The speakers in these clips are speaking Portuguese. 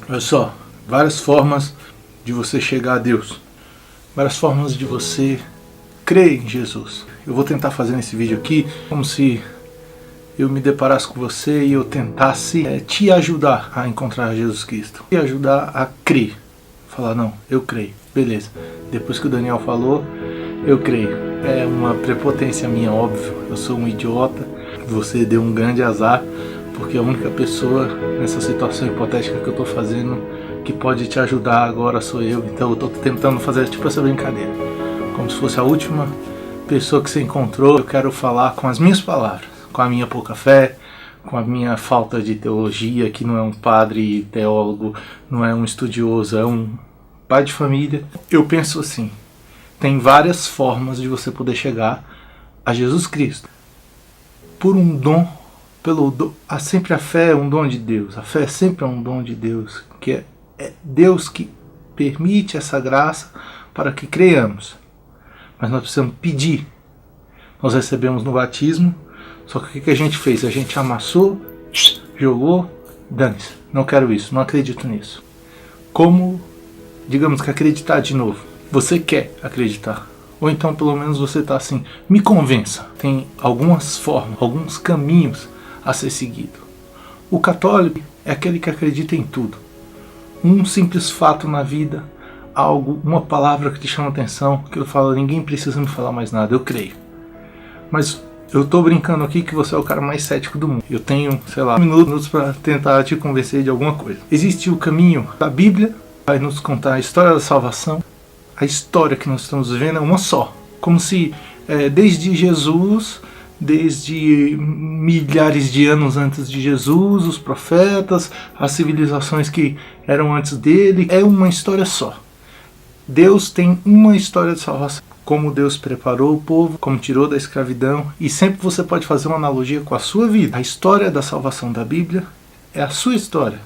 Olha só, várias formas de você chegar a Deus, várias formas de você crer em Jesus. Eu vou tentar fazer nesse vídeo aqui como se eu me deparasse com você e eu tentasse te ajudar a encontrar Jesus Cristo, te ajudar a crer. Falar, não, eu creio, beleza. Depois que o Daniel falou, eu creio. É uma prepotência minha, óbvio. Eu sou um idiota. Você deu um grande azar, porque a única pessoa nessa situação hipotética que eu estou fazendo que pode te ajudar agora sou eu. Então eu estou tentando fazer tipo essa brincadeira, como se fosse a última pessoa que você encontrou. Eu quero falar com as minhas palavras, com a minha pouca fé, com a minha falta de teologia, que não é um padre teólogo, não é um estudioso, é um pai de família. Eu penso assim, tem várias formas de você poder chegar a Jesus Cristo. Por um dom, sempre a fé é um dom de Deus. A fé sempre é um dom de Deus, que é Deus que permite essa graça para que creiamos. Mas nós precisamos pedir. Nós recebemos no batismo, só que o que a gente fez? A gente amassou, jogou, dane-se, não quero isso, não acredito nisso. Como, digamos que acreditar de novo? Você quer acreditar? Ou então pelo menos você está assim, me convença. Tem algumas formas, alguns caminhos a ser seguido. O católico é aquele que acredita em tudo. Um simples fato na vida, algo, uma palavra que te chama atenção, que eu falo, ninguém precisa me falar mais nada, eu creio. Mas eu estou brincando aqui que você é o cara mais cético do mundo. Eu tenho, sei lá, minutos para tentar te convencer de alguma coisa. Existe o caminho da Bíblia, vai nos contar a história da salvação. A história que nós estamos vivendo é uma só. Como se desde Jesus, desde milhares de anos antes de Jesus, os profetas, as civilizações que eram antes dele, é uma história só. Deus tem uma história de salvação. Como Deus preparou o povo, como tirou da escravidão. E sempre você pode fazer uma analogia com a sua vida. A história da salvação da Bíblia é a sua história.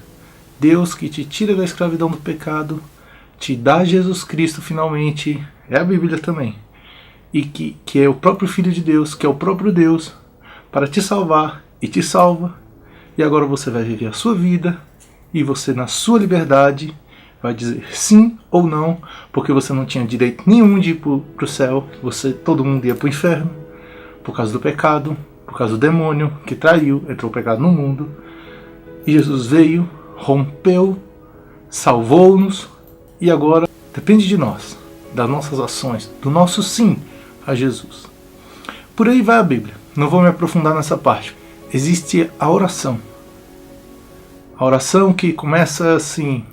Deus que te tira da escravidão do pecado, te dá Jesus Cristo finalmente, é a Bíblia também, e que é o próprio Filho de Deus, que é o próprio Deus, para te salvar, e te salva, e agora você vai viver a sua vida, e você na sua liberdade vai dizer sim ou não, porque você não tinha direito nenhum de ir para o céu, todo mundo ia para o inferno, por causa do pecado, por causa do demônio que traiu, entrou o pecado no mundo, e Jesus veio, rompeu, salvou-nos, e agora depende de nós, das nossas ações, do nosso sim a Jesus. Por aí vai a Bíblia. Não vou me aprofundar nessa parte. Existe a oração. A oração que começa assim,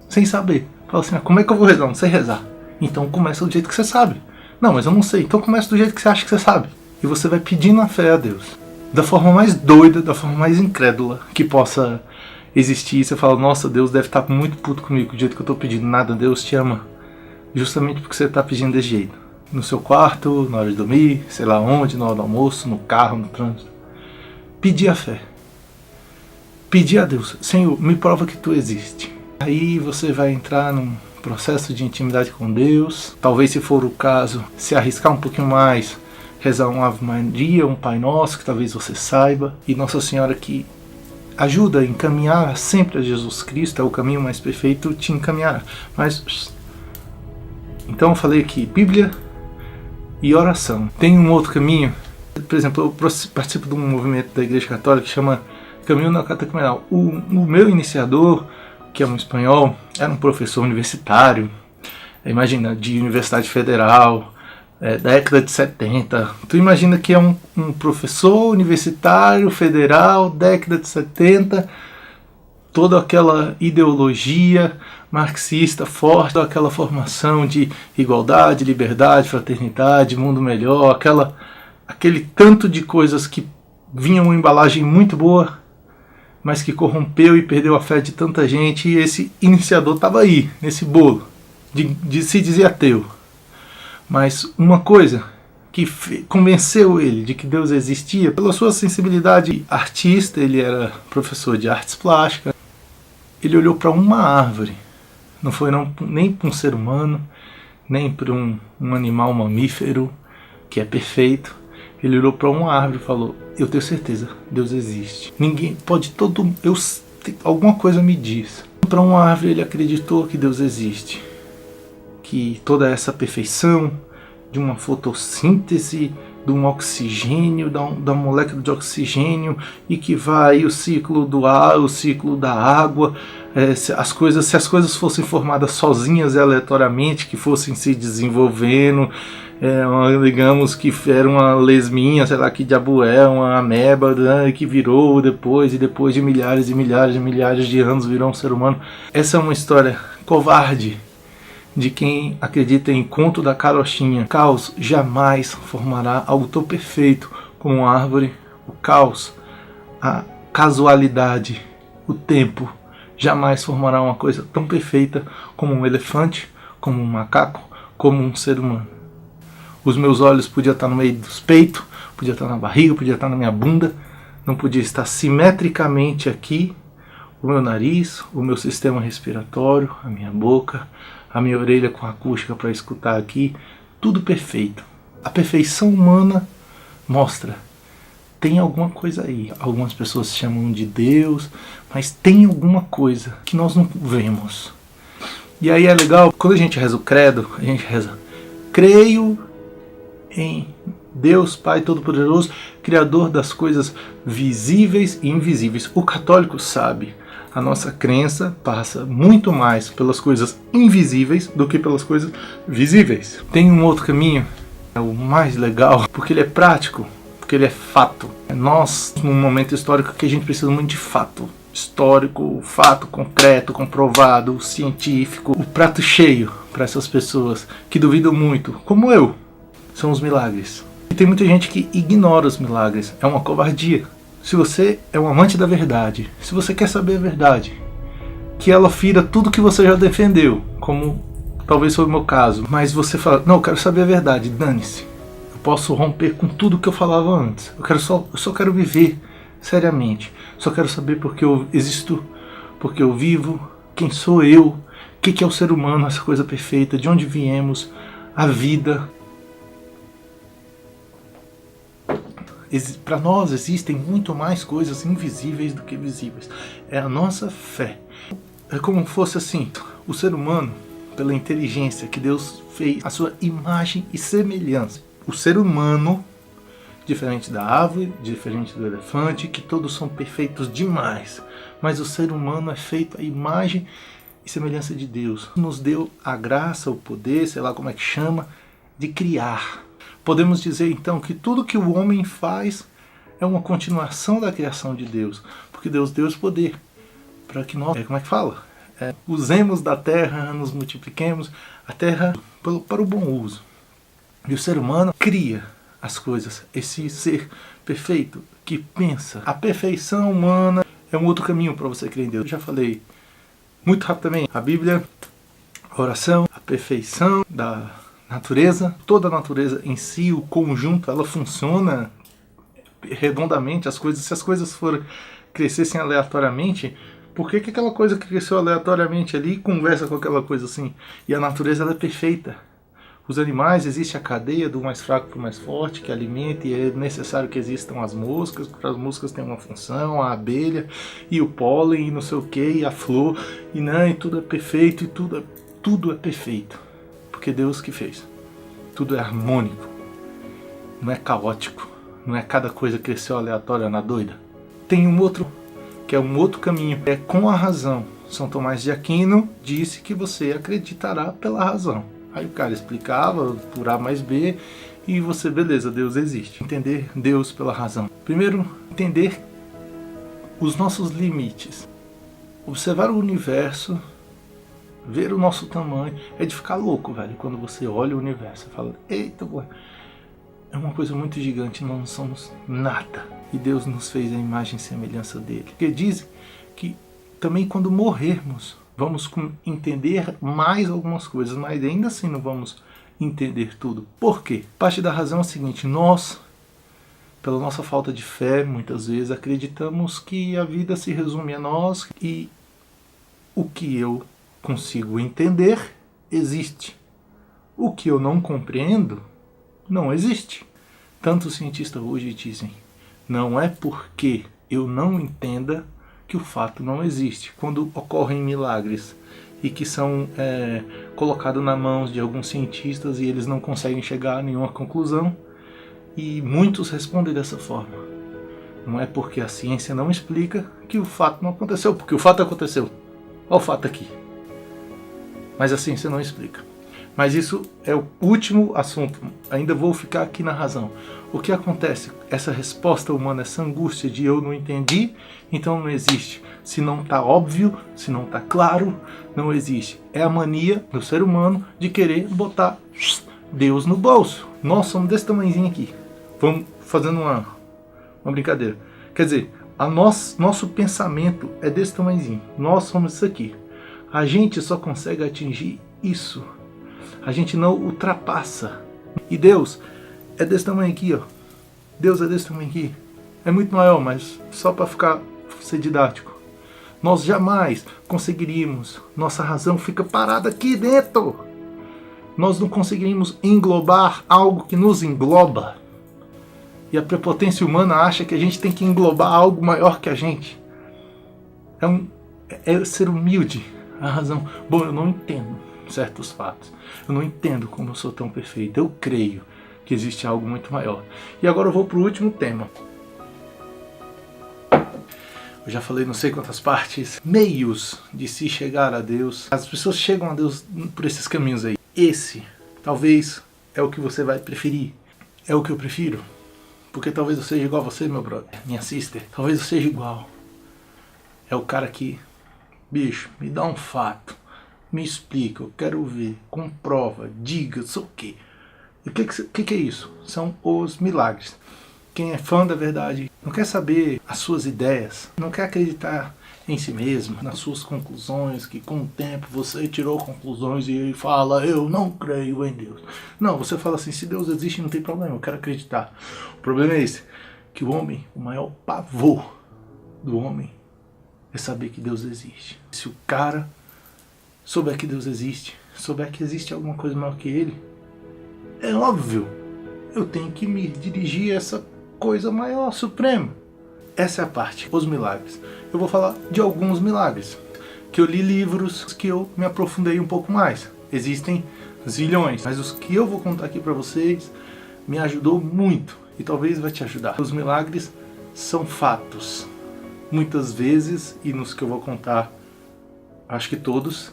sem saber. Fala assim, como é que eu vou rezar? Não sei rezar. Então começa do jeito que você sabe. Não, mas eu não sei. Então começa do jeito que você acha que você sabe. E você vai pedindo a fé a Deus. Da forma mais doida, da forma mais incrédula que possa existir. Você fala, nossa, Deus deve estar muito puto comigo do jeito que eu estou pedindo. Nada, Deus te ama. Justamente porque você está pedindo desse jeito. No seu quarto, na hora de dormir, sei lá onde, na hora do almoço, no carro, no trânsito. Pedir a fé. Pedir a Deus, Senhor, me prova que Tu existe. Aí você vai entrar num processo de intimidade com Deus. Talvez, se for o caso, se arriscar um pouquinho mais, rezar um Ave Maria, um Pai Nosso, que talvez você saiba. E Nossa Senhora que ajuda a encaminhar sempre a Jesus Cristo, é o caminho mais perfeito, te encaminhar. Mas, então eu falei aqui, Bíblia e oração. Tem um outro caminho, por exemplo, eu participo de um movimento da Igreja Católica que chama Caminho Neocatecumenal. O meu iniciador, que é um espanhol, era um professor universitário, imagina, de Universidade Federal, década de 70. Tu imagina que é um professor universitário, federal, década de 70, toda aquela ideologia marxista forte, toda aquela formação de igualdade, liberdade, fraternidade, mundo melhor, aquele tanto de coisas que vinham uma embalagem muito boa, mas que corrompeu e perdeu a fé de tanta gente, e esse iniciador estava aí, nesse bolo, de se dizer ateu. Mas uma coisa que convenceu ele de que Deus existia, pela sua sensibilidade artista, ele era professor de artes plásticas, ele olhou para uma árvore, não foi nem para um ser humano, nem para um animal mamífero, que é perfeito. Ele olhou para uma árvore e falou, eu tenho certeza, Deus existe. Ninguém pode, eu alguma coisa me diz. Para uma árvore ele acreditou que Deus existe, que toda essa perfeição de uma fotossíntese, de um oxigênio, da molécula de oxigênio, e que vai o ciclo do ar, o ciclo da água, se as coisas fossem formadas sozinhas e aleatoriamente, que fossem se desenvolvendo, digamos que era uma lesminha, sei lá que diabo é, uma ameba, né, que virou depois, e depois de milhares e milhares e milhares de anos virou um ser humano. Essa é uma história covarde de quem acredita em conto da carochinha. O caos jamais formará algo tão perfeito como uma árvore. O caos, a casualidade, o tempo jamais formará uma coisa tão perfeita como um elefante, como um macaco, como um ser humano. Os meus olhos podiam estar no meio dos peitos, podia estar na barriga, podia estar na minha bunda, não podia estar simetricamente aqui. O meu nariz, o meu sistema respiratório, a minha boca, a minha orelha com acústica para escutar aqui, tudo perfeito. A perfeição humana mostra, tem alguma coisa aí. Algumas pessoas chamam de Deus, mas tem alguma coisa que nós não vemos. E aí é legal, quando a gente reza o credo, a gente reza: creio em Deus Pai Todo-Poderoso, Criador das coisas visíveis e invisíveis. O católico sabe, a nossa crença passa muito mais pelas coisas invisíveis do que pelas coisas visíveis. Tem um outro caminho, é o mais legal, porque ele é prático, porque ele é fato. Nós, num momento histórico que a gente precisa muito de fato histórico, fato concreto, comprovado, científico. O prato cheio para essas pessoas que duvidam muito, como eu, são os milagres. E tem muita gente que ignora os milagres. É uma covardia. Se você é um amante da verdade, se você quer saber a verdade, que ela fira tudo que você já defendeu, como talvez foi o meu caso, mas você fala: não, eu quero saber a verdade, dane-se. Eu posso romper com tudo que eu falava antes. Eu só quero viver seriamente. Só quero saber porque eu existo, porque eu vivo, quem sou eu, o que é o ser humano, essa coisa perfeita, de onde viemos, a vida. Para nós existem muito mais coisas invisíveis do que visíveis. É a nossa fé. É como fosse assim, o ser humano, pela inteligência que Deus fez, a sua imagem e semelhança. O ser humano, diferente da árvore, diferente do elefante, que todos são perfeitos demais. Mas o ser humano é feito à imagem e semelhança de Deus. Nos deu a graça, o poder, sei lá como é que chama, de criar. Podemos dizer então que tudo que o homem faz é uma continuação da criação de Deus, porque Deus deu esse poder para que nós, como é que fala? Usemos da terra, nos multipliquemos, a terra para o bom uso. E o ser humano cria as coisas, esse ser perfeito que pensa. A perfeição humana é um outro caminho para você crer em Deus. Eu já falei muito rapidamente, a Bíblia, a oração, a perfeição da natureza, toda a natureza em si, o conjunto, ela funciona redondamente. Se as coisas crescessem aleatoriamente, por que aquela coisa que cresceu aleatoriamente ali conversa com aquela coisa assim? E a natureza, ela é perfeita. Os animais, existe a cadeia do mais fraco para o mais forte, que alimenta, e é necessário que existam as moscas, porque as moscas têm uma função, a abelha, e o pólen, e não sei o que, e a flor, e tudo é perfeito, e tudo é perfeito. Porque Deus que fez. Tudo é harmônico, não é caótico, não é cada coisa cresceu aleatória na doida. Tem um outro, que é um outro caminho, é com a razão. São Tomás de Aquino disse que você acreditará pela razão. Aí o cara explicava por A mais B e você, beleza, Deus existe. Entender Deus pela razão. Primeiro, entender os nossos limites. Observar o universo, ver o nosso tamanho, é de ficar louco, velho. Quando você olha o universo, você fala: eita, boy, é uma coisa muito gigante, nós não somos nada. E Deus nos fez a imagem e semelhança dele. Porque dizem que também quando morrermos, vamos entender mais algumas coisas, mas ainda assim não vamos entender tudo. Por quê? Parte da razão é a seguinte: nós, pela nossa falta de fé, muitas vezes acreditamos que a vida se resume a nós e o que eu consigo entender existe. O que eu não compreendo não existe. Tanto os cientistas hoje dizem: não é porque eu não entenda que o fato não existe. Quando ocorrem milagres e que são colocados nas mãos de alguns cientistas e eles não conseguem chegar a nenhuma conclusão, e muitos respondem dessa forma. Não é porque a ciência não explica que o fato não aconteceu, porque o fato aconteceu. Olha o fato aqui. Mas a ciência não explica. Mas isso é o último assunto. Ainda vou ficar aqui na razão. O que acontece? Essa resposta humana, essa angústia de eu não entendi, então não existe. Se não está óbvio, se não está claro, não existe. É a mania do ser humano de querer botar Deus no bolso. Nós somos desse tamanhozinho aqui. Vamos fazendo uma brincadeira. Quer dizer, nosso pensamento é desse tamanhozinho. Nós somos isso aqui. A gente só consegue atingir isso. A gente não ultrapassa. E Deus é desse tamanho aqui, ó. Deus é desse tamanho aqui. É muito maior, mas só para ser didático. Nós jamais conseguiríamos. Nossa razão fica parada aqui dentro. Nós não conseguiríamos englobar algo que nos engloba. E a prepotência humana acha que a gente tem que englobar algo maior que a gente. É ser humilde. A razão. Bom, eu não entendo certos fatos. Eu não entendo como eu sou tão perfeito. Eu creio que existe algo muito maior. E agora eu vou para o último tema. Eu já falei não sei quantas partes. Meios de se chegar a Deus. As pessoas chegam a Deus por esses caminhos aí. Esse, talvez, é o que você vai preferir. É o que eu prefiro. Porque talvez eu seja igual a você, meu brother, minha sister. Talvez eu seja igual. É o cara que, bicho, me dá um fato. Me explica, eu quero ver, comprova, diga, sei o quê. E o que é isso? São os milagres. Quem é fã da verdade não quer saber as suas ideias, não quer acreditar em si mesmo, nas suas conclusões, que com o tempo você tirou conclusões e fala, eu não creio em Deus. Não, você fala assim, se Deus existe não tem problema, eu quero acreditar. O problema é esse, que o homem, o maior pavor do homem é saber que Deus existe. Se o cara souber que Deus existe, souber que existe alguma coisa maior que ele, é óbvio, eu tenho que me dirigir a essa coisa maior, suprema. Essa é a parte, os milagres. Eu vou falar de alguns milagres, que eu li livros, que eu me aprofundei um pouco mais. Existem zilhões, mas os que eu vou contar aqui para vocês me ajudou muito e talvez vai te ajudar. Os milagres são fatos. Muitas vezes, e nos que eu vou contar, acho que todos,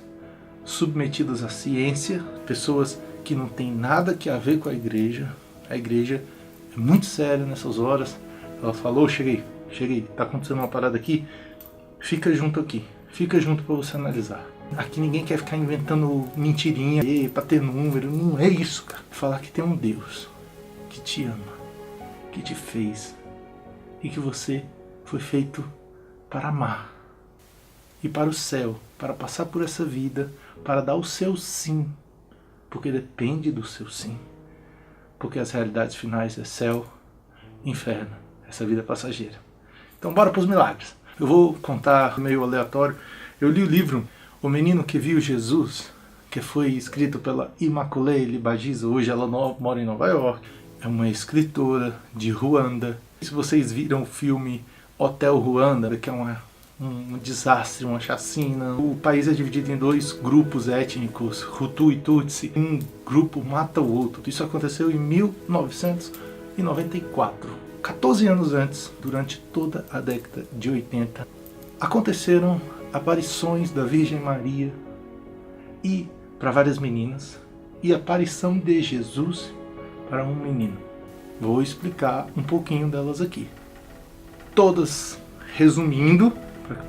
submetidos à ciência, pessoas que não tem nada que a ver com a igreja. A igreja é muito séria nessas horas. Ela falou, cheguei, tá acontecendo uma parada aqui, fica junto aqui, fica junto para você analisar. Aqui ninguém quer ficar inventando mentirinha para ter número, não é isso, cara. Falar que tem um Deus que te ama, que te fez e que você foi feito para amar e para o céu, para passar por essa vida, para dar o seu sim, porque depende do seu sim, porque as realidades finais é céu, inferno, essa vida passageira. Então bora para os milagres. Eu vou contar meio aleatório. Eu li o livro O Menino que Viu Jesus, que foi escrito pela Immaculée Libagiza. Hoje ela mora em Nova York. É uma escritora de Ruanda. Se vocês viram o filme Hotel Ruanda, que é um desastre, uma chacina. O país é dividido em dois grupos étnicos, Hutu e Tutsi. Um grupo mata o outro. Isso aconteceu em 1994. 14 anos antes, durante toda a década de 80, aconteceram aparições da Virgem Maria e para várias meninas e a aparição de Jesus para um menino. Vou explicar um pouquinho delas aqui. Todas, resumindo,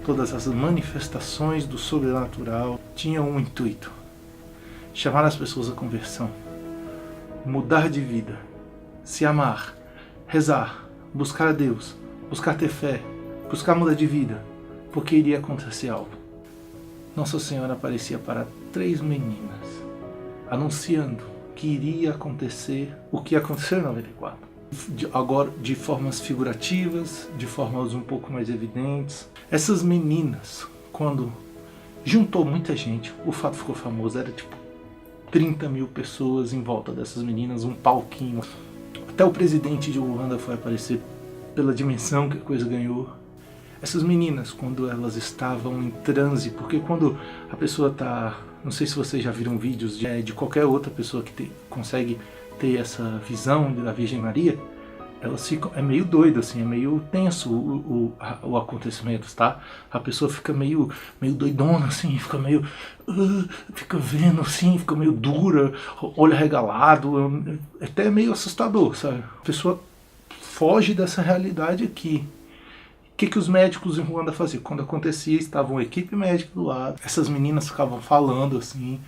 todas as manifestações do sobrenatural tinham um intuito: chamar as pessoas à conversão, mudar de vida, se amar, rezar, buscar a Deus, buscar ter fé, buscar mudar de vida, porque iria acontecer algo. Nossa Senhora aparecia para 3 meninas, anunciando que iria acontecer o que aconteceu em 94. Agora de formas figurativas, de formas um pouco mais evidentes. Essas meninas, quando juntou muita gente, o fato ficou famoso, era tipo 30 mil pessoas em volta dessas meninas, um palquinho. Até o presidente de Ruanda foi aparecer pela dimensão que a coisa ganhou. Essas meninas, quando elas estavam em transe, porque quando a pessoa está, não sei se vocês já viram vídeos de qualquer outra pessoa que consegue ter essa visão da Virgem Maria, elas ficam, é meio doido assim, é meio tenso o acontecimento, tá? A pessoa fica meio doidona assim, fica meio, fica vendo assim, fica meio dura, olho arregalado, é até meio assustador, sabe? A pessoa foge dessa realidade aqui. O que os médicos em Ruanda faziam? Quando acontecia, estavam a equipe médica do lado, essas meninas ficavam falando assim,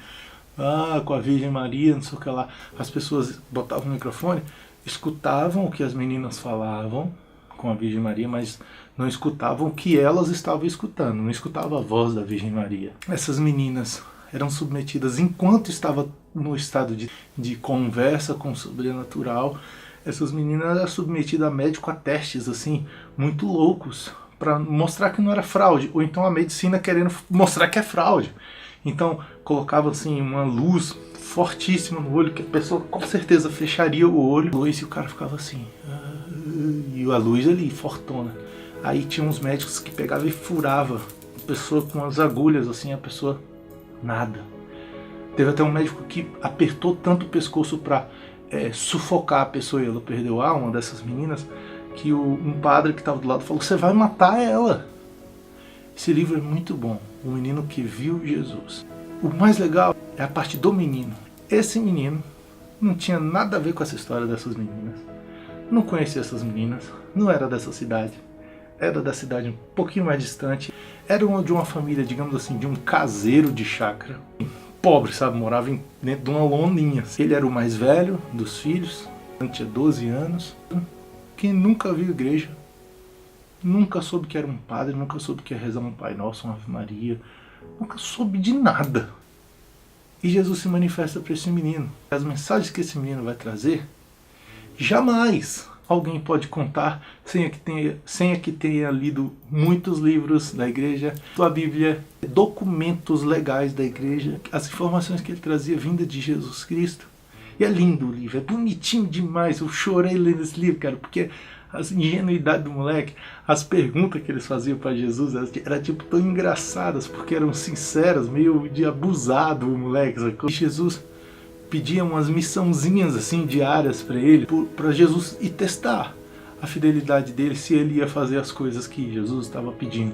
com a Virgem Maria, não sei o que lá. As pessoas botavam o microfone, escutavam o que as meninas falavam com a Virgem Maria, mas não escutavam o que elas estavam escutando, não escutavam a voz da Virgem Maria. Essas meninas eram submetidas, enquanto estava no estado de conversa com o sobrenatural, essas meninas eram submetidas a médico a testes assim, muito loucos, para mostrar que não era fraude, ou então a medicina querendo mostrar que é fraude. Então colocava assim uma luz fortíssima no olho, que a pessoa com certeza fecharia o olho, e o cara ficava assim, e a luz ali, fortona. Aí tinha uns médicos que pegavam e furava a pessoa com as agulhas, assim, a pessoa nada. Teve até um médico que apertou tanto o pescoço para sufocar a pessoa e ela perdeu a alma, uma dessas meninas, que um padre que estava do lado falou, você vai matar ela. Esse livro é muito bom, O Menino que Viu Jesus. O mais legal é a parte do menino. Esse menino não tinha nada a ver com essa história dessas meninas. Não conhecia essas meninas, não era dessa cidade. Era da cidade um pouquinho mais distante. Era de uma família, digamos assim, de um caseiro de chácara. Pobre, sabe? Morava dentro de uma loninha. Ele era o mais velho dos filhos, tinha 12 anos. Quem nunca viu igreja, nunca soube que era um padre, nunca soube que ia rezar um Pai Nosso, uma Ave Maria, nunca soube de nada. E Jesus se manifesta para esse menino. As mensagens que esse menino vai trazer, jamais alguém pode contar sem que tenha lido muitos livros da igreja, a Bíblia, documentos legais da igreja, as informações que ele trazia vinda de Jesus Cristo. E é lindo o livro, é bonitinho demais. Eu chorei lendo esse livro, cara, porque a ingenuidade do moleque, as perguntas que eles faziam para Jesus eram tipo tão engraçadas, porque eram sinceras, meio de abusado o moleque. E Jesus pedia umas missãozinhas assim diárias para ele, para Jesus ir testar a fidelidade dele, se ele ia fazer as coisas que Jesus estava pedindo.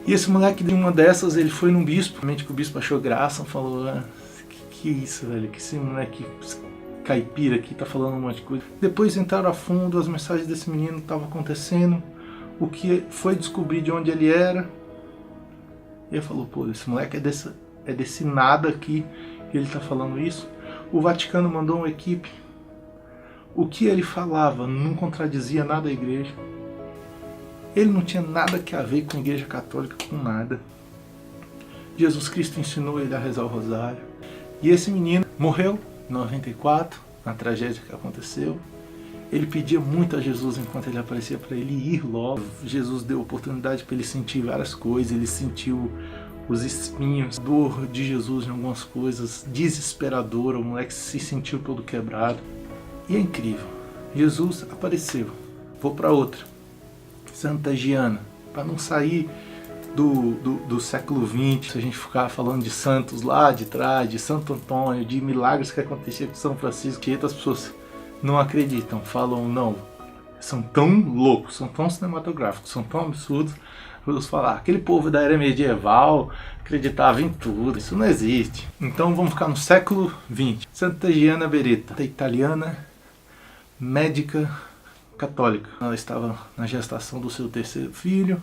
E esse moleque, de uma dessas, ele foi num bispo, realmente que o bispo achou graça, falou, que isso, velho, que esse moleque caipira aqui tá falando um monte de coisa. Depois entraram a fundo, as mensagens desse menino estavam acontecendo, o que foi descobrir de onde ele era. E ele falou, pô, esse moleque é desse nada aqui, que ele tá falando isso. O Vaticano mandou uma equipe. O que ele falava não contradizia nada à igreja. Ele não tinha nada que a ver com a igreja católica, com nada. Jesus Cristo ensinou ele a rezar o rosário. E esse menino morreu em 94, na tragédia que aconteceu. Ele pedia muito a Jesus enquanto ele aparecia para ele ir logo. Jesus deu oportunidade para ele sentir várias coisas. Ele sentiu os espinhos, dor de Jesus em algumas coisas, desesperadora. O moleque se sentiu todo quebrado. E é incrível. Jesus apareceu. Vou para outra. Santa Giana. Para não sair do século XX, se a gente ficar falando de santos lá de trás, de Santo Antônio, de milagres que aconteciam com São Francisco, que as pessoas não acreditam, falam não, são tão loucos, são tão cinematográficos, são tão absurdos. Vamos falar, aquele povo da era medieval acreditava em tudo, isso não existe. Então vamos ficar no século XX. Santa Giana Beretta, italiana, médica católica. Ela estava na gestação do seu terceiro filho.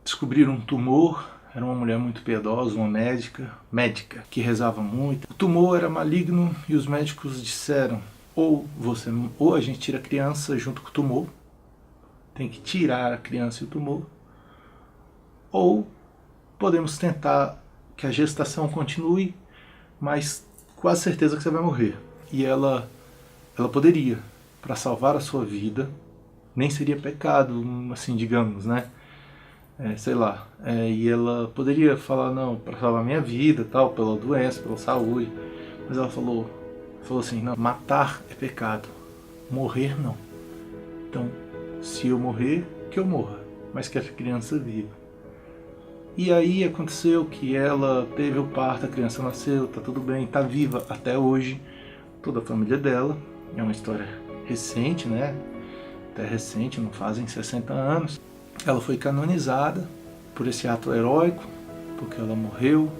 Descobriram um tumor, era uma mulher muito piedosa, uma médica que rezava muito. O tumor era maligno e os médicos disseram, ou a gente tira a criança junto com o tumor, tem que tirar a criança e o tumor, ou podemos tentar que a gestação continue, mas quase certeza que você vai morrer. E ela poderia, para salvar a sua vida, nem seria pecado, assim, digamos, né? Sei lá, e ela poderia falar, não, para salvar minha vida, tal, pela doença, pela saúde, mas ela falou assim, não, matar é pecado, morrer não. Então, se eu morrer, que eu morra. mas quer a criança viva. E aí aconteceu que ela teve o parto, a criança nasceu, tá tudo bem, tá viva até hoje, toda a família dela. É uma história recente, né? Até recente, não fazem 60 anos. Ela foi canonizada por esse ato heróico, porque ela morreu,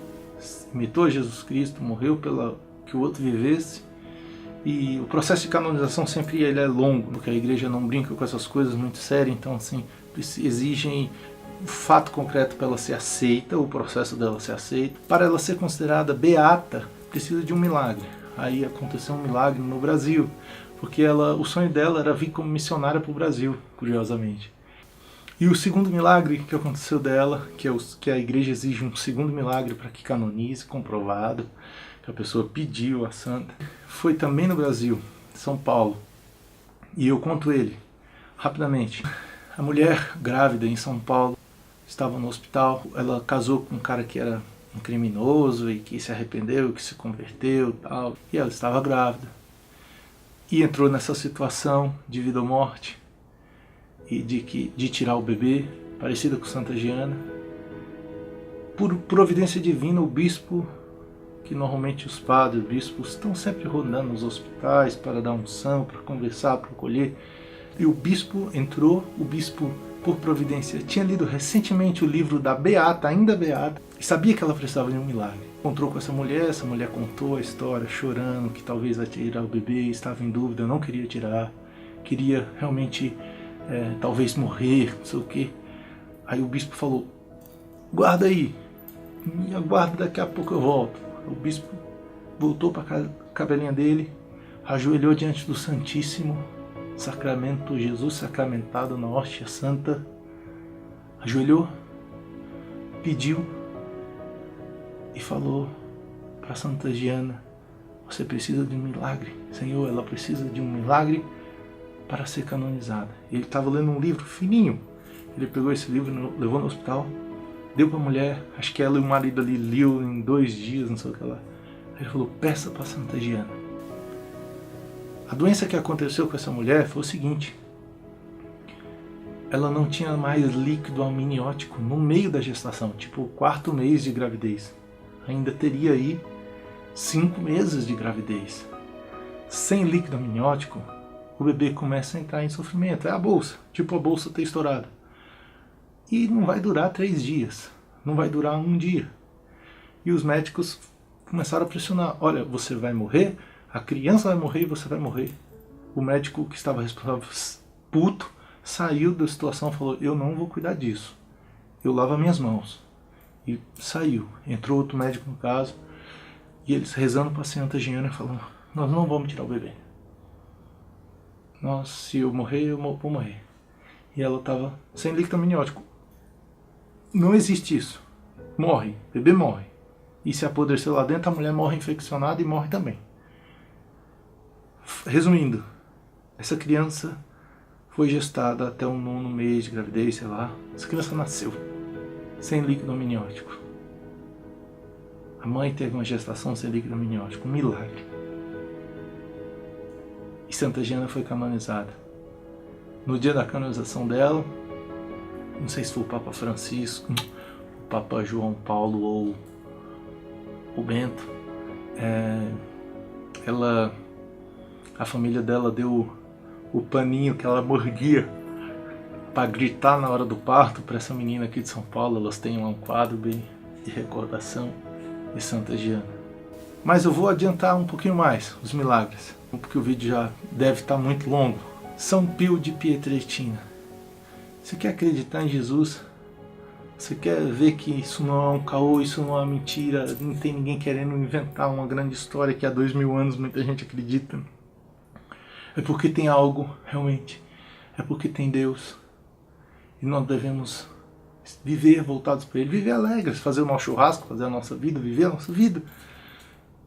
imitou Jesus Cristo, morreu pela que o outro vivesse. E o processo de canonização sempre ele é longo, porque a igreja não brinca com essas coisas muito sérias, então assim, exigem um fato concreto para ela ser aceita, o processo dela ser aceito. Para ela ser considerada beata, precisa de um milagre. Aí aconteceu um milagre no Brasil, porque o sonho dela era vir como missionária para o Brasil, curiosamente. E o segundo milagre que aconteceu dela, que a igreja exige um segundo milagre para que canonize, comprovado, que a pessoa pediu a santa, foi também no Brasil, São Paulo. E eu conto ele, rapidamente. A mulher grávida em São Paulo estava no hospital, ela casou com um cara que era um criminoso e que se arrependeu, que se converteu e tal. E ela estava grávida. E entrou nessa situação de vida ou morte, e de tirar o bebê, parecida com Santa Giana. Por providência divina, o bispo, que normalmente os padres, os bispos, estão sempre rodando nos hospitais para dar unção, para conversar, para acolher. E o bispo entrou, por providência, tinha lido recentemente o livro da Beata, ainda Beata, e sabia que ela precisava de um milagre. Encontrou com essa mulher contou a história, chorando, que talvez ia tirar o bebê, estava em dúvida, não queria tirar, queria realmente, talvez morrer, não sei o quê. Aí o bispo falou, guarda aí, me aguarda, daqui a pouco eu volto. O bispo voltou para a cabelinha dele, ajoelhou diante do Santíssimo Sacramento, Jesus sacramentado na hóstia santa, ajoelhou, pediu e falou para Santa Giana, você precisa de um milagre, Senhor, ela precisa de um milagre para ser canonizada. Ele estava lendo um livro fininho, ele pegou esse livro, levou no hospital, deu para a mulher, acho que ela e o marido ali liam em 2 dias, não sei o que lá. Aí ele falou, peça para Santa Giana. A doença que aconteceu com essa mulher foi o seguinte, ela não tinha mais líquido amniótico no meio da gestação, tipo o 4º mês de gravidez. Ainda teria aí 5 meses de gravidez. Sem líquido amniótico, o bebê começa a entrar em sofrimento. É a bolsa, tipo a bolsa ter estourado. E não vai durar 3 dias, não vai durar 1 dia. E os médicos começaram a pressionar, olha, você vai morrer, a criança vai morrer e você vai morrer. O médico que estava responsável, puto, saiu da situação e falou, eu não vou cuidar disso, eu lavo as minhas mãos. E saiu, entrou outro médico no caso, e eles rezando para a Santa Giana falando, nós não vamos tirar o bebê. Se eu morrer, eu vou morrer. E ela estava sem líquido amniótico. Não existe isso. Morre, bebê morre. E se apodrecer lá dentro, a mulher morre infeccionada e morre também. Resumindo, essa criança foi gestada até o 9º mês de gravidez, sei lá. Essa criança nasceu sem líquido amniótico. A mãe teve uma gestação sem líquido amniótico, um milagre. E Santa Giana foi canonizada. No dia da canonização dela, não sei se foi o Papa Francisco, o Papa João Paulo ou o Bento, a família dela deu o paninho que ela mordia para gritar na hora do parto para essa menina aqui de São Paulo. Elas têm um quadro bem de recordação de Santa Giana. Mas eu vou adiantar um pouquinho mais os milagres, porque o vídeo já deve estar muito longo. São Pio de Pietrelcina. Você quer acreditar em Jesus? Você quer ver que isso não é um caô, isso não é uma mentira, não tem ninguém querendo inventar uma grande história que há 2000 anos muita gente acredita? É porque tem algo, realmente. É porque tem Deus. E nós devemos viver voltados para Ele, viver alegres, fazer o nosso churrasco, fazer a nossa vida, viver a nossa vida.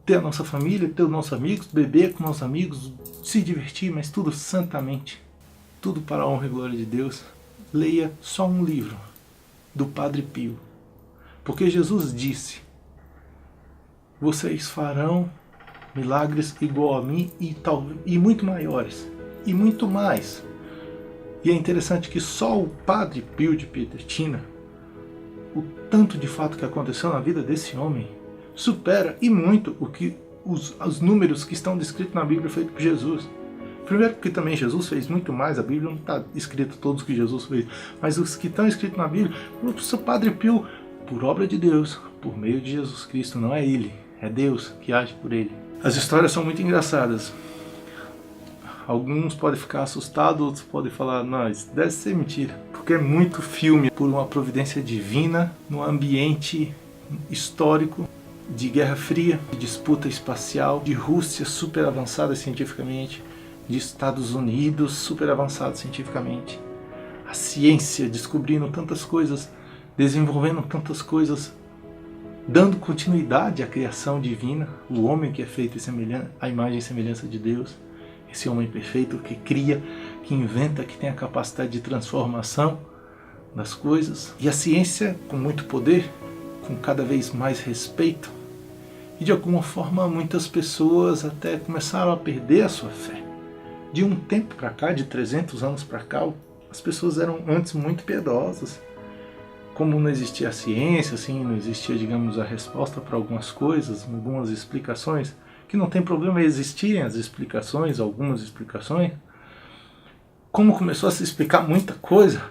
Ter a nossa família, ter os nossos amigos, beber com nossos amigos, se divertir, mas tudo santamente. Tudo para a honra e glória de Deus. Leia só um livro do Padre Pio. Porque Jesus disse, vocês farão milagres igual a mim e muito maiores. E muito mais. E é interessante que só o Padre Pio de Pietrelcina, o tanto de fato que aconteceu na vida desse homem, supera e muito o que os números que estão descritos na Bíblia feitos por Jesus. Primeiro porque também Jesus fez muito mais, a Bíblia não está escrito todos que Jesus fez, mas os que estão escritos na Bíblia, o seu Padre Pio, por obra de Deus, por meio de Jesus Cristo, não é ele, é Deus que age por ele. As histórias são muito engraçadas. Alguns podem ficar assustados, outros podem falar, não, isso deve ser mentira, porque é muito filme por uma providência divina, num ambiente histórico de Guerra Fria, de disputa espacial, de Rússia super avançada cientificamente, de Estados Unidos super avançado cientificamente, a ciência descobrindo tantas coisas, desenvolvendo tantas coisas, dando continuidade à criação divina, o homem que é feito à imagem e semelhança de Deus, esse homem perfeito que cria, que inventa, que tem a capacidade de transformação das coisas, e a ciência com muito poder, com cada vez mais respeito, e de alguma forma muitas pessoas até começaram a perder a sua fé. De um tempo para cá, de 300 anos para cá, as pessoas eram antes muito piedosas. Como não existia a ciência, assim, não existia, digamos, a resposta para algumas coisas, algumas explicações, que não tem problema existirem as explicações, algumas explicações, como começou a se explicar muita coisa,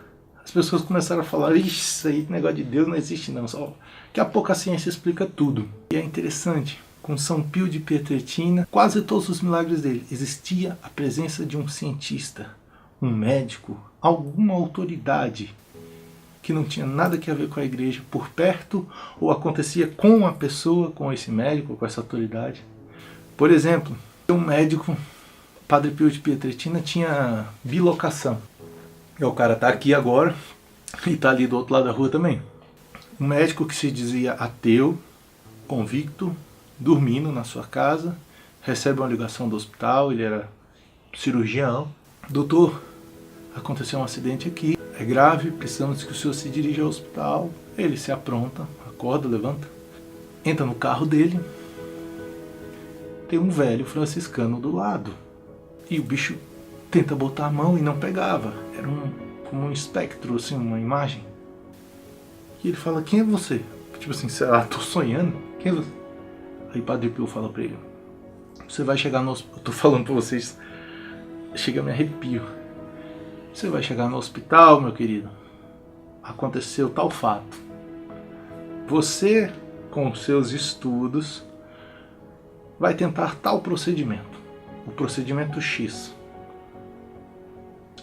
as pessoas começaram a falar, isso aí, negócio de Deus não existe não, só que a pouco a ciência explica tudo. E é interessante, com São Pio de Pietrelcina, quase todos os milagres dele, existia a presença de um cientista, um médico, alguma autoridade que não tinha nada que a ver com a igreja por perto, ou acontecia com a pessoa, com esse médico, com essa autoridade. Por exemplo, um médico, Padre Pio de Pietrelcina, tinha bilocação. E o cara está aqui agora e está ali do outro lado da rua também. Um médico que se dizia ateu, convicto, dormindo na sua casa, recebe uma ligação do hospital, ele era cirurgião. Doutor, aconteceu um acidente aqui, é grave, precisamos que o senhor se dirija ao hospital. Ele se apronta, acorda, levanta, entra no carro dele, tem um velho franciscano do lado. E o bicho tenta botar a mão e não pegava. Era como um espectro, assim, uma imagem. E ele fala, quem é você? Tipo assim, sei lá, tô sonhando. Quem é você? Aí Padre Pio fala pra ele, você vai chegar no hospital. Eu tô falando pra vocês, chega a me arrepio. Você vai chegar no hospital, meu querido. Aconteceu tal fato. Você, com seus estudos, vai tentar tal procedimento. O procedimento X.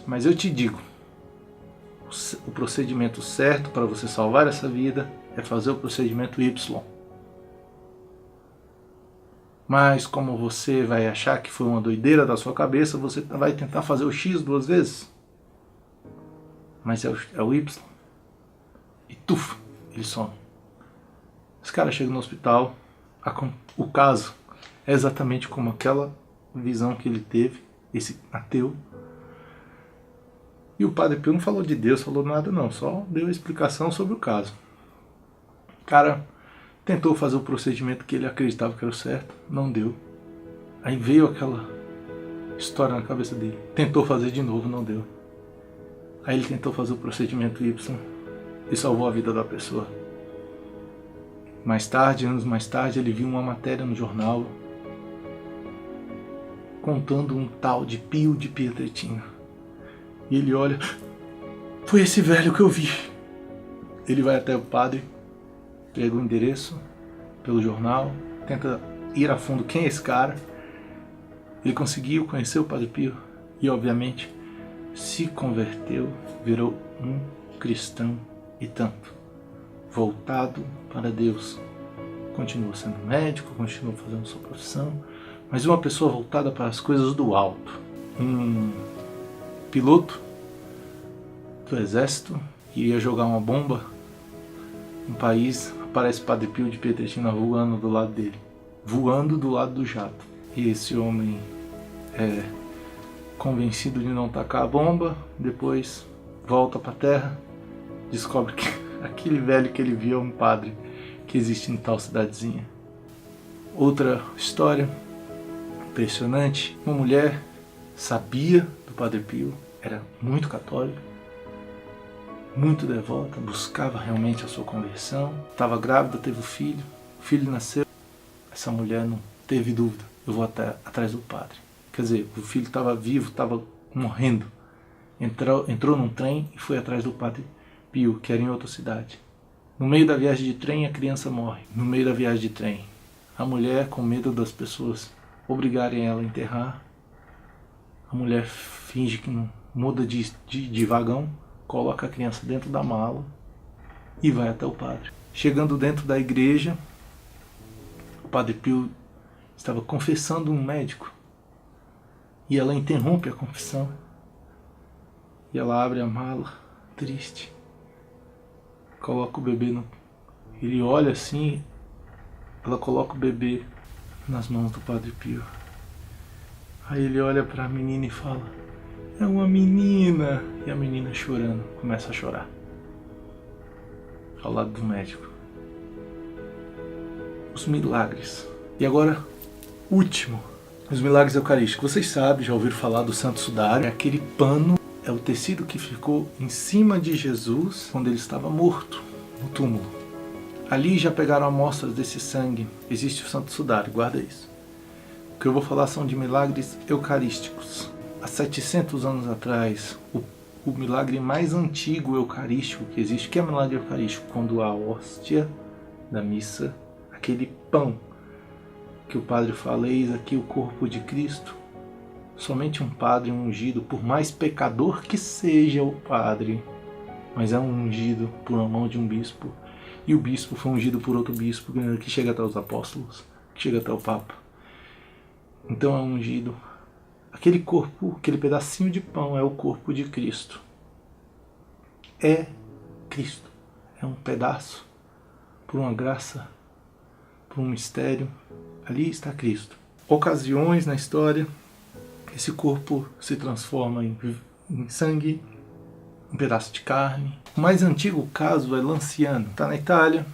Mas eu te digo, o procedimento certo para você salvar essa vida é fazer o procedimento Y. Mas como você vai achar que foi uma doideira da sua cabeça, você vai tentar fazer o X 2 vezes. Mas é o Y. E tuf, ele some. Os caras chegam no hospital, o caso é exatamente como aquela visão que ele teve, esse ateu. E o Padre Pio não falou de Deus, falou nada não, só deu a explicação sobre o caso. O cara tentou fazer o procedimento que ele acreditava que era o certo, não deu. Aí veio aquela história na cabeça dele, tentou fazer de novo, não deu. Aí ele tentou fazer o procedimento Y e salvou a vida da pessoa. Mais tarde, anos mais tarde, ele viu uma matéria no jornal contando um tal de Pio de Pietrelcina. E ele olha, foi esse velho que eu vi. Ele vai até o padre, pega o endereço pelo jornal, tenta ir a fundo quem é esse cara. Ele conseguiu conhecer o Padre Pio e, obviamente, se converteu, virou um cristão e tanto, voltado para Deus. Continua sendo médico, continua fazendo sua profissão, mas uma pessoa voltada para as coisas do alto. Um piloto do exército que ia jogar uma bomba no país, aparece Padre Pio de Pietrelcina voando do lado dele, voando do lado do jato. E esse homem é convencido de não tacar a bomba, depois volta para a terra, descobre que aquele velho que ele viu é um padre que existe em tal cidadezinha. Outra história impressionante, uma mulher sabia do Padre Pio, era muito católica, muito devota, buscava realmente a sua conversão. Estava grávida, teve o filho nasceu. Essa mulher não teve dúvida, eu vou atrás do padre. Quer dizer, o filho estava vivo, estava morrendo. Entrou num trem e foi atrás do padre Pio, que era em outra cidade. No meio da viagem de trem, a criança morre. No meio da viagem de trem, a mulher, com medo das pessoas obrigarem ela a enterrar, a mulher finge que não muda de vagão, coloca a criança dentro da mala e vai até o padre. Chegando dentro da igreja, o padre Pio estava confessando um médico e ela interrompe a confissão e ela abre a mala, triste, coloca o bebê no... Ele olha assim, ela coloca o bebê nas mãos do padre Pio. Aí ele olha para a menina e fala: é uma menina. E a menina, chorando, começa a chorar ao lado do médico. Os milagres. E agora, último, os milagres eucarísticos. Vocês sabem, já ouviram falar do Santo Sudário? É aquele pano, é o tecido que ficou em cima de Jesus quando ele estava morto no túmulo. Ali já pegaram amostras desse sangue. Existe o Santo Sudário, guarda isso. O que eu vou falar são de milagres eucarísticos. Há 700 anos atrás, o milagre mais antigo eucarístico que existe, que é o milagre eucarístico, quando a hóstia da missa, aquele pão que o padre fala: eis aqui o corpo de Cristo. Somente um padre ungido, por mais pecador que seja o padre, mas é um ungido por uma mão de um bispo, e o bispo foi ungido por outro bispo, que chega até os apóstolos, que chega até o Papa. Então é ungido. Aquele corpo, aquele pedacinho de pão é o corpo de Cristo. É Cristo. É um pedaço, por uma graça, por um mistério. Ali está Cristo. Ocasiões na história, esse corpo se transforma em sangue, em pedaço de carne. O mais antigo caso é Lanciano. Está na Itália.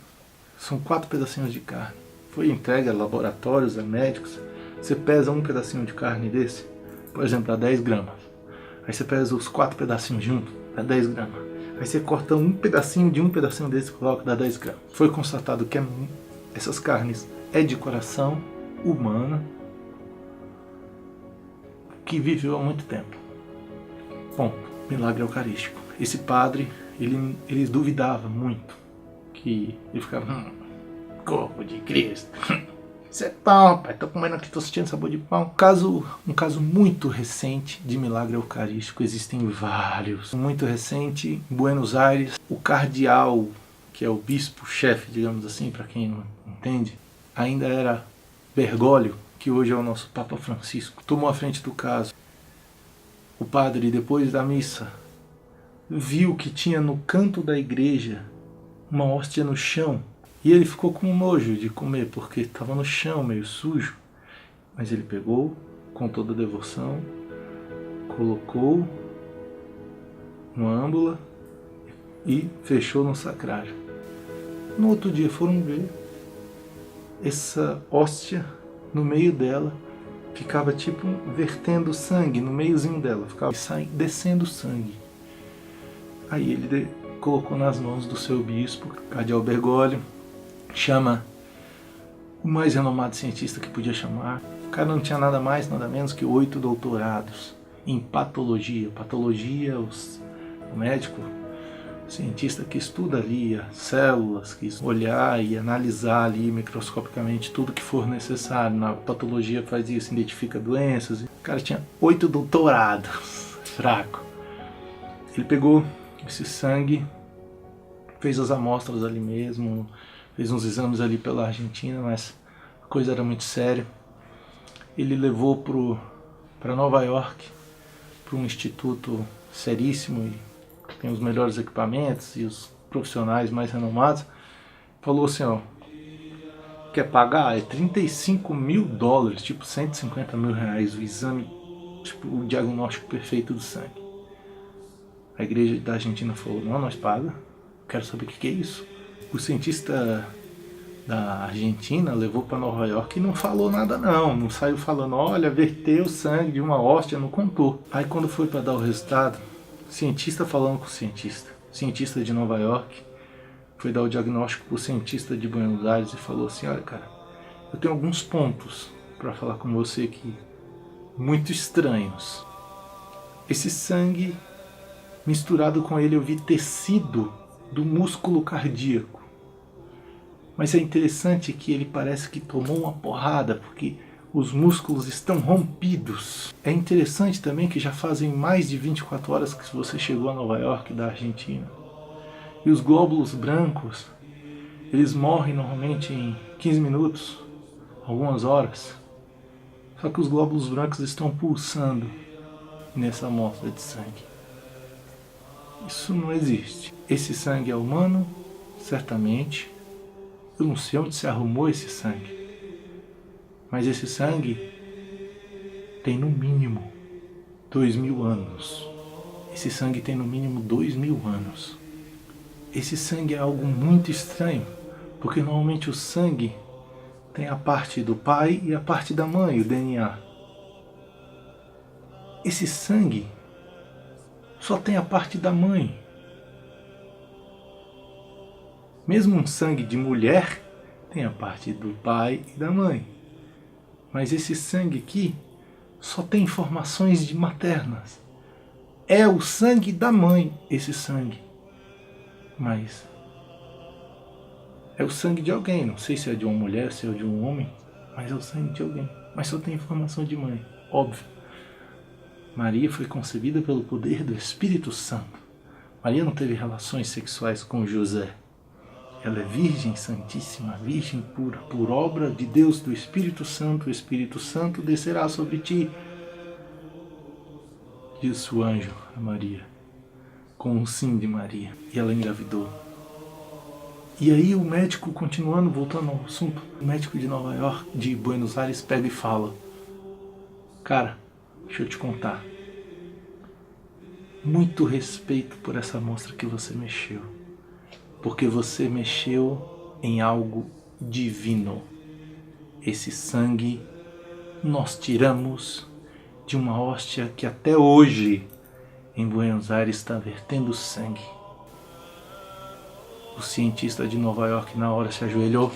São 4 pedacinhos de carne. Foi entregue a laboratórios, a médicos. Você pesa um pedacinho de carne desse, por exemplo, dá 10 gramas. Aí você pesa os 4 pedacinhos juntos, dá 10 gramas. Aí você corta um pedacinho de um pedacinho desse e coloca, dá 10 gramas. Foi constatado que essas carnes é de coração humana, que viveu há muito tempo. Bom, milagre eucarístico. Esse padre, ele duvidava muito, que ele ficava: corpo de Cristo. Isso é pão, pai. Tô comendo aqui, tô sentindo sabor de pão. Um caso muito recente de milagre eucarístico. Existem vários. Muito recente, em Buenos Aires, o cardeal, que é o bispo-chefe, digamos assim, para quem não entende, ainda era Bergoglio, que hoje é o nosso Papa Francisco. Tomou a frente do caso. O padre, depois da missa, viu que tinha no canto da igreja uma hóstia no chão. E ele ficou com nojo de comer, porque estava no chão, meio sujo. Mas ele pegou, com toda a devoção, colocou numa âmbula e fechou no sacrário. No outro dia foram ver essa hóstia, no meio dela, ficava tipo vertendo sangue, no meiozinho dela, ficava descendo sangue. Aí ele colocou nas mãos do seu bispo, cardeal Bergoglio. Chama o mais renomado cientista que podia chamar. O cara não tinha nada mais, nada menos que 8 doutorados em patologia. Patologia, o médico, o cientista que estuda ali as células, que olhar e analisar ali microscopicamente tudo que for necessário. Na patologia faz isso, identifica doenças. O cara tinha 8 doutorados, fraco. Ele pegou esse sangue, fez as amostras ali mesmo, fez uns exames ali pela Argentina, mas a coisa era muito séria. Ele levou para Nova York, para um instituto seríssimo, que tem os melhores equipamentos e os profissionais mais renomados. Falou assim: ó, quer pagar? É $35 mil, tipo R$150 mil, o exame, tipo o diagnóstico perfeito do sangue. A igreja da Argentina falou: não, nós paga, quero saber o que é isso. O cientista da Argentina, levou para Nova York e não falou nada não. Não saiu falando, olha, verteu sangue de uma hóstia, não contou. Aí quando foi para dar o resultado, cientista falando com cientista de Nova York, foi dar o diagnóstico para o cientista de Buenos Aires e falou assim, olha cara, eu tenho alguns pontos para falar com você aqui, muito estranhos. Esse sangue, misturado com ele, eu vi tecido do músculo cardíaco. Mas é interessante que ele parece que tomou uma porrada, porque os músculos estão rompidos. É interessante também que já fazem mais de 24 horas que você chegou a Nova York da Argentina. E os glóbulos brancos, eles morrem normalmente em 15 minutos, algumas horas. Só que os glóbulos brancos estão pulsando nessa amostra de sangue. Isso não existe. Esse sangue é humano, certamente. Eu não sei onde se arrumou esse sangue. Mas esse sangue tem no mínimo 2000 anos. Esse sangue tem no mínimo 2000 anos. Esse sangue é algo muito estranho, porque normalmente o sangue tem a parte do pai e a parte da mãe, o DNA. Esse sangue só tem a parte da mãe. Mesmo um sangue de mulher tem a parte do pai e da mãe. Mas esse sangue aqui só tem informações de maternas. É o sangue da mãe, esse sangue. Mas é o sangue de alguém, não sei se é de uma mulher, se é de um homem, mas é o sangue de alguém. Mas só tem informação de mãe, óbvio. Maria foi concebida pelo poder do Espírito Santo. Maria não teve relações sexuais com José. Ela é virgem santíssima, virgem pura, por obra de Deus, do Espírito Santo. O Espírito Santo descerá sobre ti, disse o anjo a Maria, com o sim de Maria. E ela engravidou. E aí o médico, continuando, voltando ao assunto, o médico de Nova York, de Buenos Aires, pega e fala, cara, deixa eu te contar, muito respeito por essa amostra que você mexeu, porque você mexeu em algo divino. Esse sangue nós tiramos de uma hóstia que até hoje em Buenos Aires está vertendo sangue. O cientista de Nova York na hora se ajoelhou.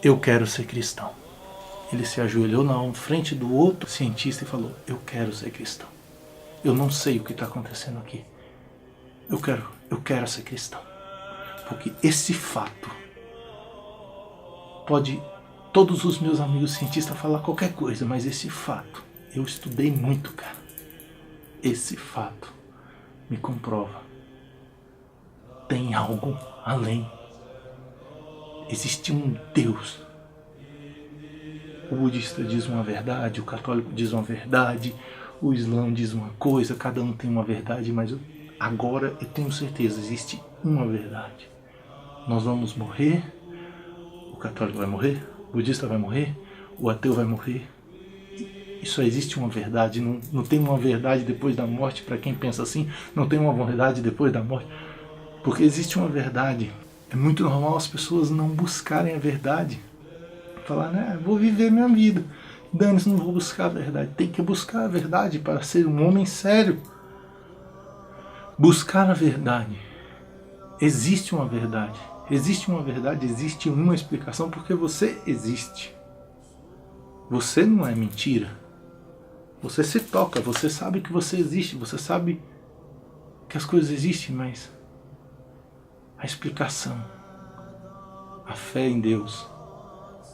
Eu quero ser cristão. Ele se ajoelhou na frente do outro cientista e falou, eu quero ser cristão. Eu não sei o que está acontecendo aqui. Eu quero ser cristão. Porque esse fato pode todos os meus amigos cientistas falar qualquer coisa, mas esse fato, eu estudei muito, cara. Esse fato me comprova. Tem algo além. Existe um Deus. O budista diz uma verdade, o católico diz uma verdade, o islã diz uma coisa, cada um tem uma verdade, mas agora eu tenho certeza, existe uma verdade. Nós vamos morrer, o católico vai morrer, o budista vai morrer, o ateu vai morrer. E só existe uma verdade, não tem uma verdade depois da morte, para quem pensa assim, não tem uma verdade depois da morte. Porque existe uma verdade. É muito normal as pessoas não buscarem a verdade. Falar, né, vou viver minha vida. Dane-se, não vou buscar a verdade. Tem que buscar a verdade para ser um homem sério. Buscar a verdade. Existe uma verdade. Existe uma verdade, existe uma explicação, porque você existe. Você não é mentira. Você se toca, você sabe que você existe, você sabe que as coisas existem, mas a explicação, a fé em Deus,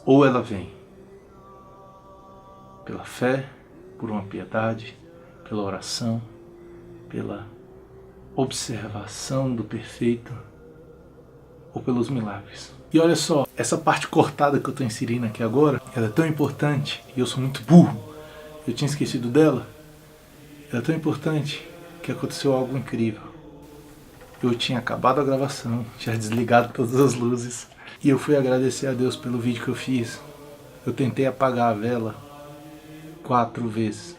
ou ela vem pela fé, por uma piedade, pela oração, pela observação do perfeito, ou pelos milagres. E olha só, essa parte cortada que eu estou inserindo aqui agora, ela é tão importante, e eu sou muito burro, eu tinha esquecido dela, ela é tão importante que aconteceu algo incrível. Eu tinha acabado a gravação, tinha desligado todas as luzes, e eu fui agradecer a Deus pelo vídeo que eu fiz. Eu tentei apagar a vela 4 vezes.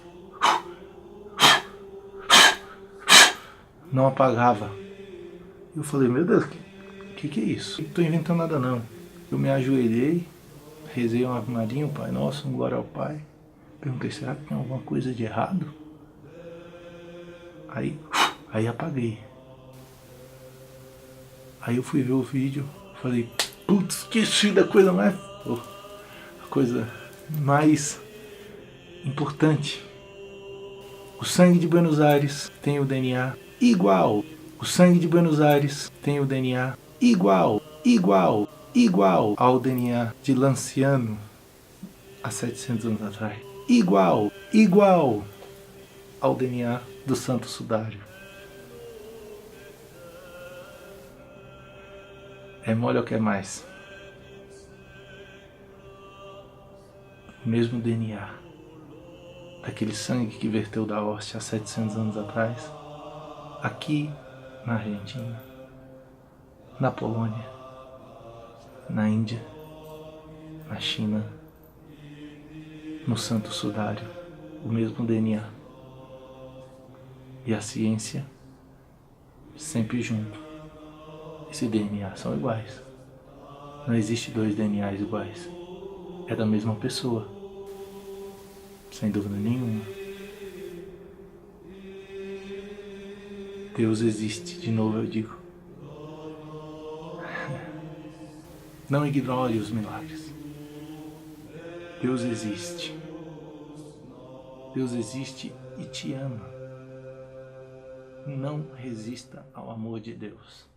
Não apagava. Eu falei, meu Deus, que é isso? Não estou inventando nada não. Eu me ajoelhei, rezei uma Ave Maria, um Pai Nosso, um Glória ao Pai. Perguntei, será que tem alguma coisa de errado? Aí apaguei. Aí eu fui ver o vídeo, falei, putz, esqueci da coisa mais... a coisa mais importante. O sangue de Buenos Aires tem o DNA igual. O sangue de Buenos Aires tem o DNA igual ao DNA de Lanciano há 700 anos atrás. Igual ao DNA do Santo Sudário. É mole ou quer mais? O mesmo DNA daquele sangue que verteu da hóstia há 700 anos atrás, aqui na Argentina, na Polônia, na Índia, na China, no Santo Sudário, o mesmo DNA. E a ciência sempre junto. Esse DNA são iguais. Não existe dois DNAs iguais. É da mesma pessoa. Sem dúvida nenhuma. Deus existe, de novo eu digo. Não ignore os milagres. Deus existe. Deus existe e te ama. Não resista ao amor de Deus.